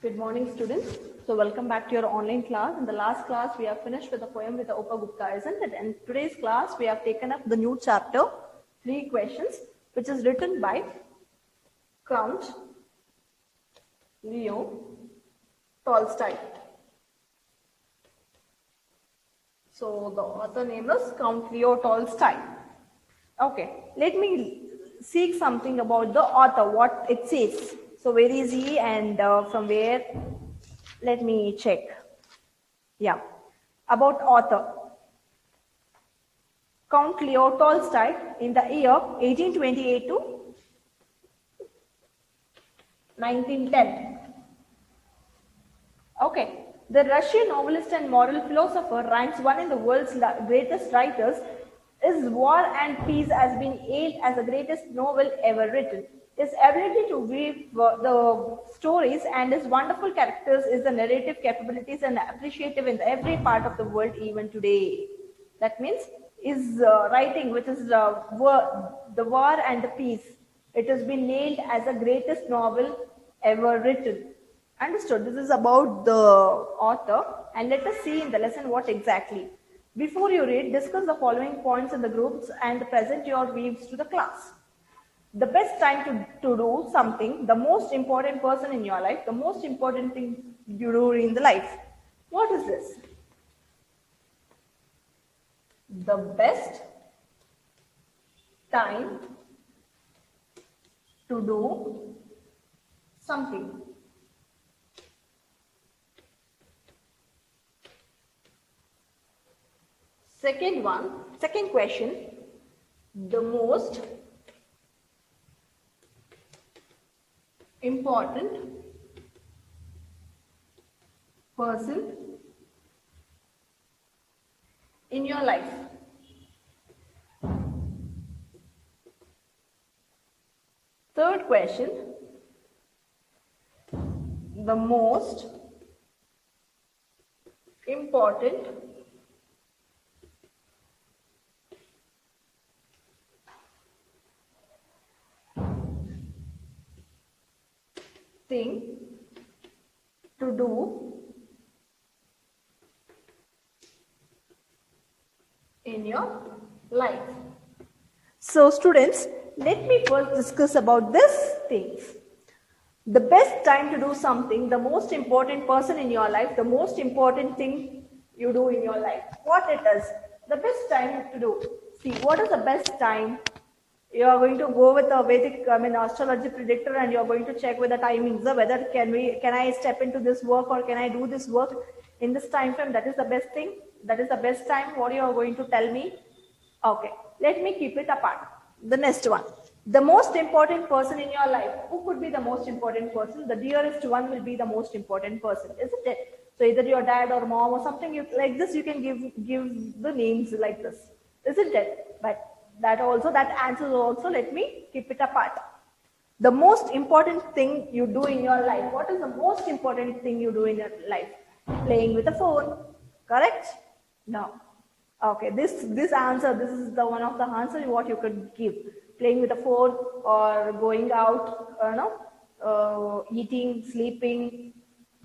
Good morning, students. So welcome back to your online class. In the last class, we have finished with the poem with the Upagupta, isn't it? And today's class, we have taken up the new chapter, 3 questions, which is written by Count Leo Tolstoy. So the author name is Count Leo Tolstoy. Okay, let me seek something about the author, what it says. So where is he and from where? Let me check. Yeah, about author. Count Leo Tolstoy in the year 1828 to 1910. Okay, the Russian novelist and moral philosopher ranks one in the world's greatest writers. His War and Peace has been hailed as the greatest novel ever written. His ability to weave the stories and his wonderful characters is the narrative capabilities and appreciative in every part of the world even today. That means his writing, which is the War and the Peace, it has been nailed as the greatest novel ever written. Understood. This is about the author, and let us see in the lesson what exactly. Before you read, discuss the following points in the groups and present your views to the class. The best time to do something, the most important person in your life, the most important thing you do in the life. What is this? The best time to do something. Second question, the most important person in your life. Third question, the most important thing to do in your life. So students, let me first discuss about these things. The best time to do something, the most important person in your life, the most important thing you do in your life. What it is, the best time to do. See, what is the best time? You are going to go with a Vedic, astrology predictor, and you are going to check with the timings, whether can I step into this work or can I do this work in this time frame. That is the best thing. That is the best time. What you are going to tell me? Okay, let me keep it apart. The next one, the most important person in your life. Who could be the most important person? The dearest one will be the most important person, isn't it? So either your dad or mom or something like this. You can give the names like this, isn't it? But that answers also. Let me keep it apart. The most important thing you do in your life. What is the most important thing you do in your life? Playing with a phone, correct? No. Okay, this answer, this is the one of the answers what you could give. Playing with a phone or going out, eating, sleeping,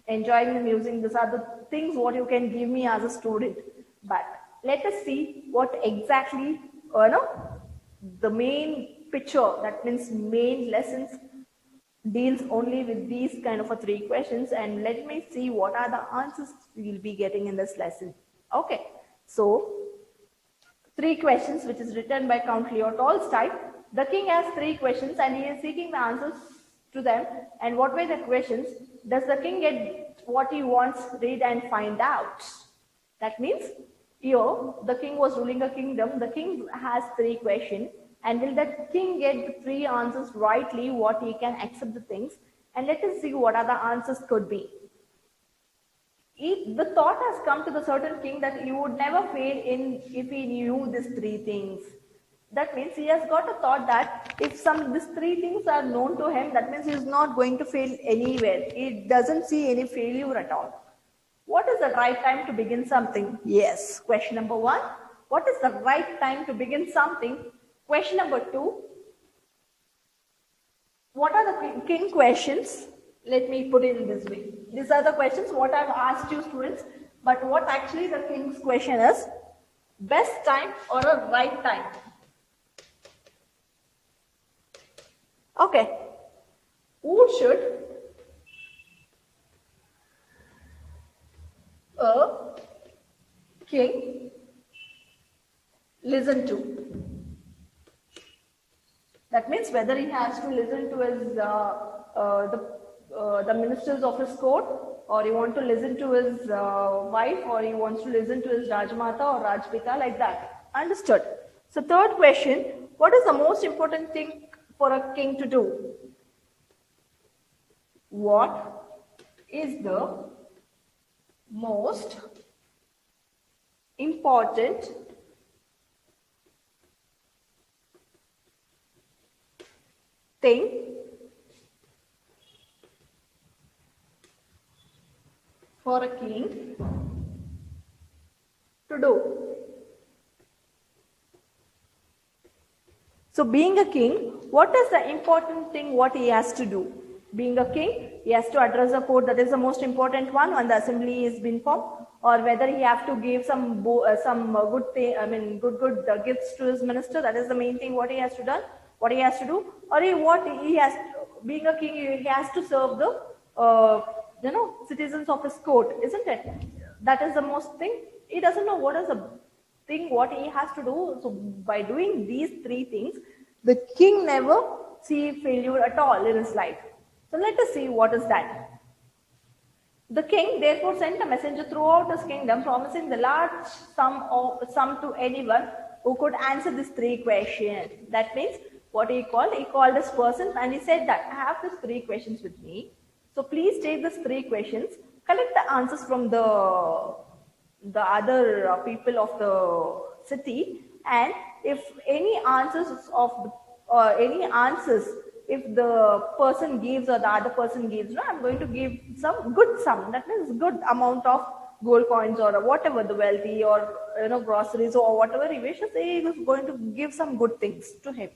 enjoying the music. These are the things what you can give me as a student. But let us see what exactly, the main picture, that means main lessons deals only with these kind of 3 questions, and let me see what are the answers we will be getting in this lesson. Okay, so 3 questions which is written by Count Leo Tolstoy. The king has 3 questions and he is seeking the answers to them. And what were the questions? Does the king get what he wants? Read and find out. That means here the king was ruling a kingdom. The king has 3 questions. And will that king get the 3 answers rightly, what he can accept the things? And let us see what are the answers could be. The thought has come to the certain king that he would never fail in if he knew these 3 things. That means he has got a thought that if these 3 things are known to him, that means he is not going to fail anywhere. He doesn't see any failure at all. What is the right time to begin something? Yes. Question number 1. What is the right time to begin something? Question number 2. What are the king questions? Let me put it in this way. These are the questions what I've asked you students, but what actually the king's question is, best time or a right time? Okay. Who should a king listen to? That means whether he has to listen to his the ministers of his court, or he wants to listen to his wife, or he wants to listen to his Rajmata or Rajpita, like that. Understood? So third question, what is the most important thing for a king to do? What is the most important thing for a king to do? So being a king, what is the important thing what he has to do? Being a king, he has to address the court, that is the most important one when the assembly is been formed, or whether he have to give some good thing, good gifts to his minister, that is the main thing what he has to do, or being a king, he has to serve the citizens of his court, isn't it? That is the most thing. He doesn't know what is the thing what he has to do. So by doing these three things, the king never see failure at all in his life. So let us see what is that. The king therefore sent a messenger throughout his kingdom, promising the large sum to anyone who could answer these three questions. That means what he called this person and he said that I have these three questions with me. So please take these three questions, collect the answers from the other people of the city, and if any answers if the person gives or the other person gives, I'm going to give some good sum, that means good amount of gold coins or whatever, the wealthy or groceries or whatever he wishes, he is going to give some good things to him.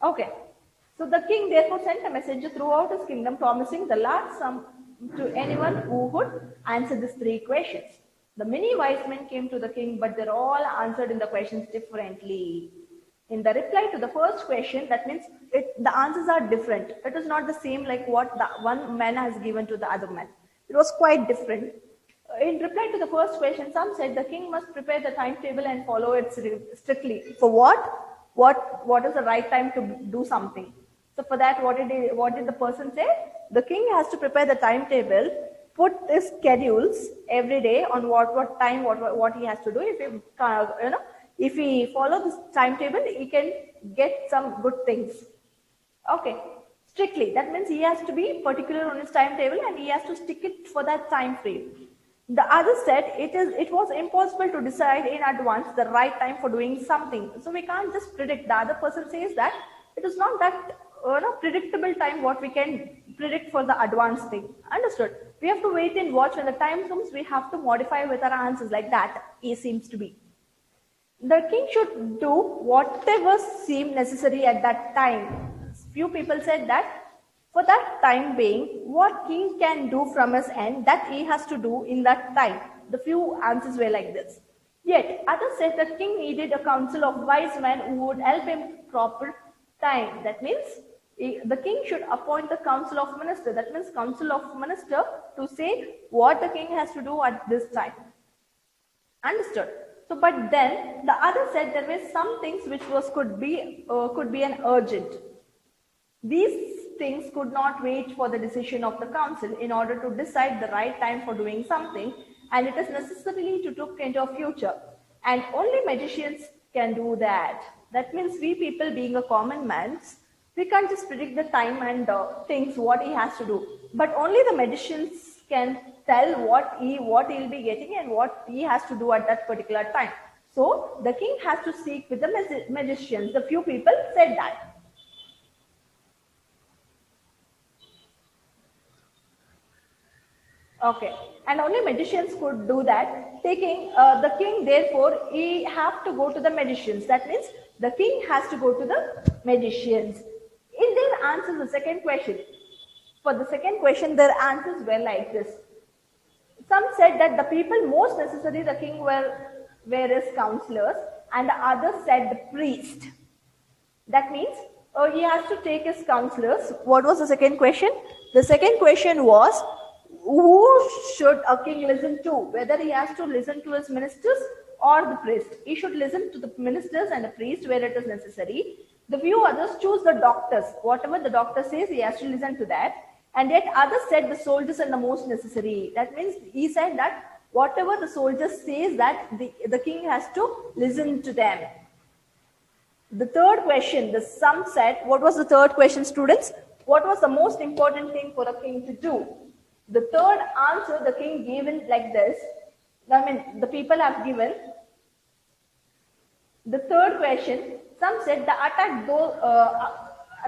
Okay. So the king therefore sent a messenger throughout his kingdom, promising the large sum to anyone who would answer these three questions. The many wise men came to the king, but they all answered in the questions differently. In the reply to the first question, that means the answers are different. It is not the same like what the one man has given to the other man. It was quite different. In reply to the first question, some said the king must prepare the timetable and follow it strictly. For what? What is the right time to do something? So for that, what did the person say? The king has to prepare the timetable, put his schedules every day on what time, what he has to do. If he follows this timetable, he can get some good things. Okay, strictly. That means he has to be particular on his timetable and he has to stick it for that time frame. The other said it was impossible to decide in advance the right time for doing something. So we can't just predict. The other person says that it is not that predictable time what we can predict for the advanced thing. Understood? We have to wait and watch. When the time comes, we have to modify with our answers, like that. It seems to be. The king should do whatever seemed necessary at that time. Few people said that for that time being, what king can do from his end, that he has to do in that time. The few answers were like this. Yet others said the king needed a council of wise men who would help him proper time. That means the king should appoint the council of minister. That means council of minister to say what the king has to do at this time. Understood? So, but then the other said there were some things which could be an urgent. These things could not wait for the decision of the council in order to decide the right time for doing something, and it is necessarily to look into a future. And only magicians can do that. That means we people, being a common man, we can't just predict the time and things what he has to do. But only the magicians can tell what he'll be getting and what he has to do at that particular time. So the king has to seek with the magicians. The few people said that. Okay, and only magicians could do that. The king, therefore, he have to go to the magicians. That means the king has to go to the magicians. In their answer, the second question, For the second question, their answers were like this. Some said that the people most necessary the king were his counselors, and the others said the priest. That means he has to take his counselors. What was the second question? The second question was, who should a king listen to? Whether he has to listen to his ministers or the priest. He should listen to the ministers and the priest where it is necessary. The few others choose the doctors. Whatever the doctor says, he has to listen to that. And yet others said the soldiers are the most necessary. That means he said that whatever the soldiers says, that the king has to listen to them. The third question, the some said, what was the third question, students? What was the most important thing for a king to do? The third answer the king gave in like this. I mean, the people have given. The third question, some said the attack though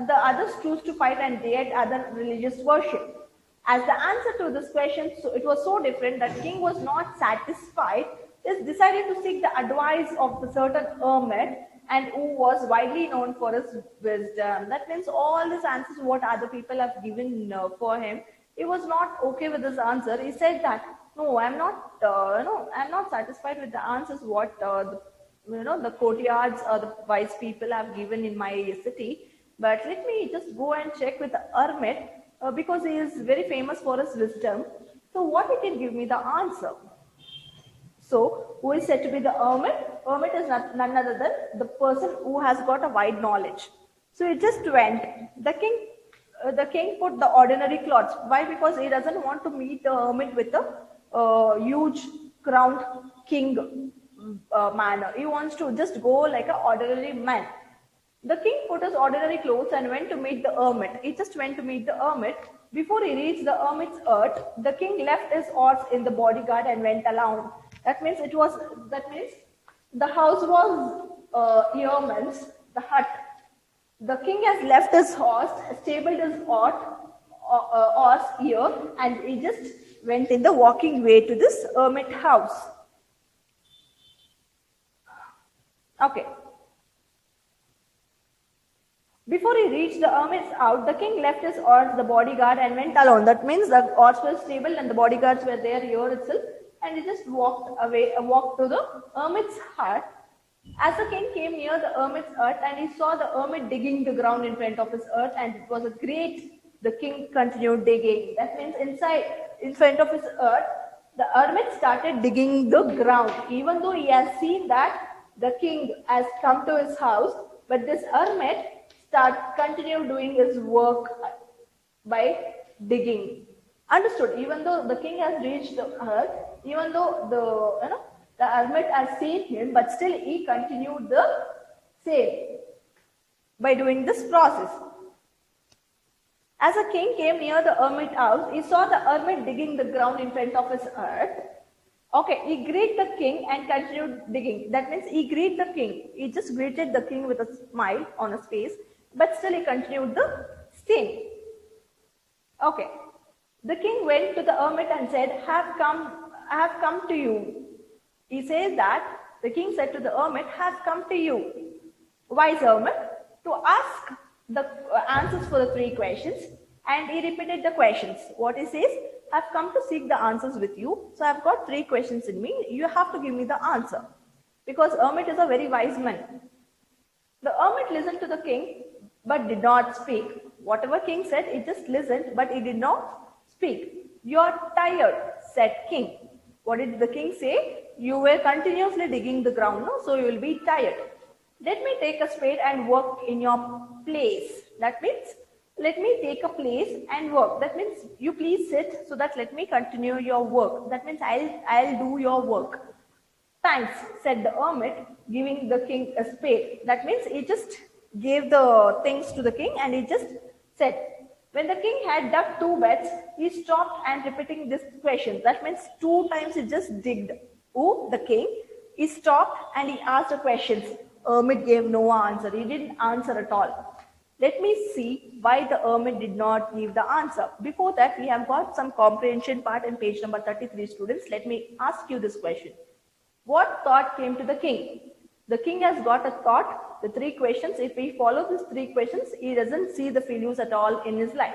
the others choose to fight and they had other religious worship. As the answer to this question, so it was so different that king was not satisfied. He decided to seek the advice of the certain hermit and who was widely known for his wisdom. That means all these answers what other people have given for him, he was not okay with this answer. He said that no, I'm not I'm not satisfied with the answers what the courtyards or the wise people have given in my city. But let me just go and check with the hermit because he is very famous for his wisdom. So what he can give me the answer. So, who is said to be the hermit? Hermit is none other than the person who has got a wide knowledge. So it just went. The king put the ordinary clothes. Why? Because he doesn't want to meet the hermit with a huge crowned king manner. He wants to just go like an ordinary man. The king put his ordinary clothes and went to meet the hermit. He just went to meet the hermit. Before he reached the hermit's hut, the king left his horse in the bodyguard and went alone. That means the house was Yeoman's, the hut. The king has left his horse, stabled his horse here, and he just went in the walking way to this hermit house. Okay. Before he reached the hermit's house, the king left his horse, the bodyguard, and went alone. That means the horse was stabled and the bodyguards were there here itself. And he just walked to the hermit's hut. As the king came near the hermit's hut and he saw the hermit digging the ground in front of his hut, and it was a great, the king continued digging. That means in front of his hut, the hermit started digging the ground, even though he has seen that the king has come to his house, but this hermit continued doing his work by digging. Understood? Even though the king has reached the hut, even though the hermit has seen him, but still he continued the same by doing this process. As the king came near the hermit house, he saw the hermit digging the ground in front of his hut. Okay, he greeted the king and continued digging. That means he greeted the king. He just greeted the king with a smile on his face, but still he continued the same. Okay. The king went to the hermit and said, I have come to you. He says that the king said to the hermit, has come to you. Wise hermit, to ask the answers for the 3 questions. And he repeated the questions. What he says, I've come to seek the answers with you. So I've got 3 questions in me. You have to give me the answer. Because hermit is a very wise man. The hermit listened to the king but did not speak. Whatever king said, he just listened but he did not speak. You are tired, said king. What did the king say? You were continuously digging the ground, no? So you will be tired. Let me take a spade and work in your place. That means, let me take a place and work. That means, you please sit so that let me continue your work. That means, I'll do your work. Thanks, said the hermit, giving the king a spade. That means, he just gave the things to the king and he just said, when the king had dug 2 beds, he stopped and repeating this question. That means 2 times he just digged. Who? The king. He stopped and he asked the questions. Hermit gave no answer. He didn't answer at all. Let me see why the hermit did not give the answer. Before that, we have got some comprehension part in page number 33, students. Let me ask you this question. What thought came to the king? The king has got a thought, the 3 questions. If we follow these 3 questions, he doesn't see the failures at all in his life.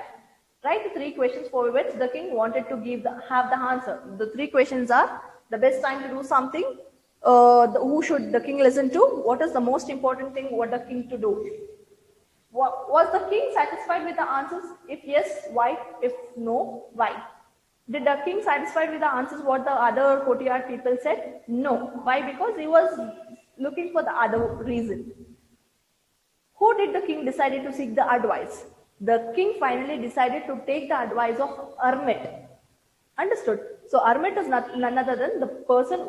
Write the 3 questions for which the king wanted to have the answer. The 3 questions are: the best time to do something, who should the king listen to, what is the most important thing what the king to do. Was the king satisfied with the answers? If yes, why? If no, why? Did the king satisfied with the answers what the other courtyard people said? No. Why? Because he was looking for the other reason. Who did the king decided to seek the advice? The king finally decided to take the advice of hermit. Understood? So hermit is none other than the person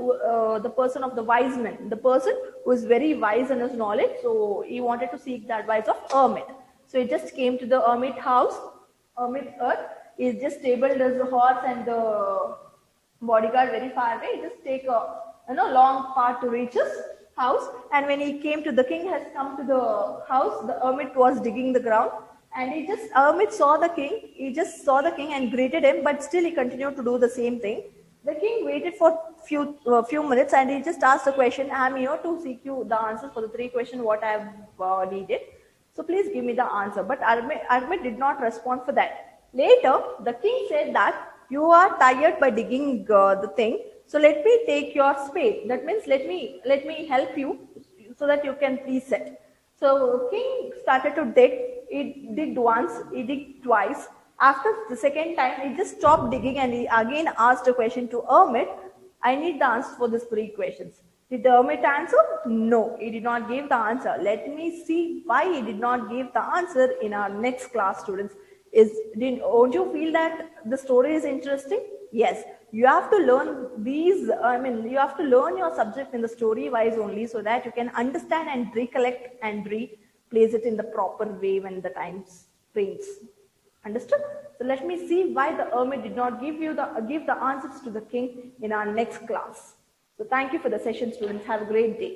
of the wise men, the person who is very wise in his knowledge. So he wanted to seek the advice of hermit. So he just came to the hermit house, hermit earth. He just stabled his horse and the bodyguard very far away. He just take a long path to reach his house. And when he came to the king has come to the house, the hermit was digging the ground. And hermit saw the king. He just saw the king and greeted him, but still he continued to do the same thing. The king waited for few minutes and he just asked the question, "I'm here to seek you the answers for the 3 questions what I have needed. So please give me the answer." But hermit did not respond for that. Later, the king said that you are tired by digging the thing. So let me take your spade. That means let me help you so that you can please sit. So king started to dig. He digged once, he digged twice. After the second time, he just stopped digging and he again asked a question to hermit. I need the answer for these 3 questions. Did the hermit answer? No, he did not give the answer. Let me see why he did not give the answer in our next class, students. Don't you feel that the story is interesting? Yes. You have to learn you have to learn your subject in the story wise only so that you can understand and recollect and replace it in the proper way when the time springs. Understood? So let me see why the hermit did not give the answers to the king in our next class. So thank you for the session, students. Have a great day.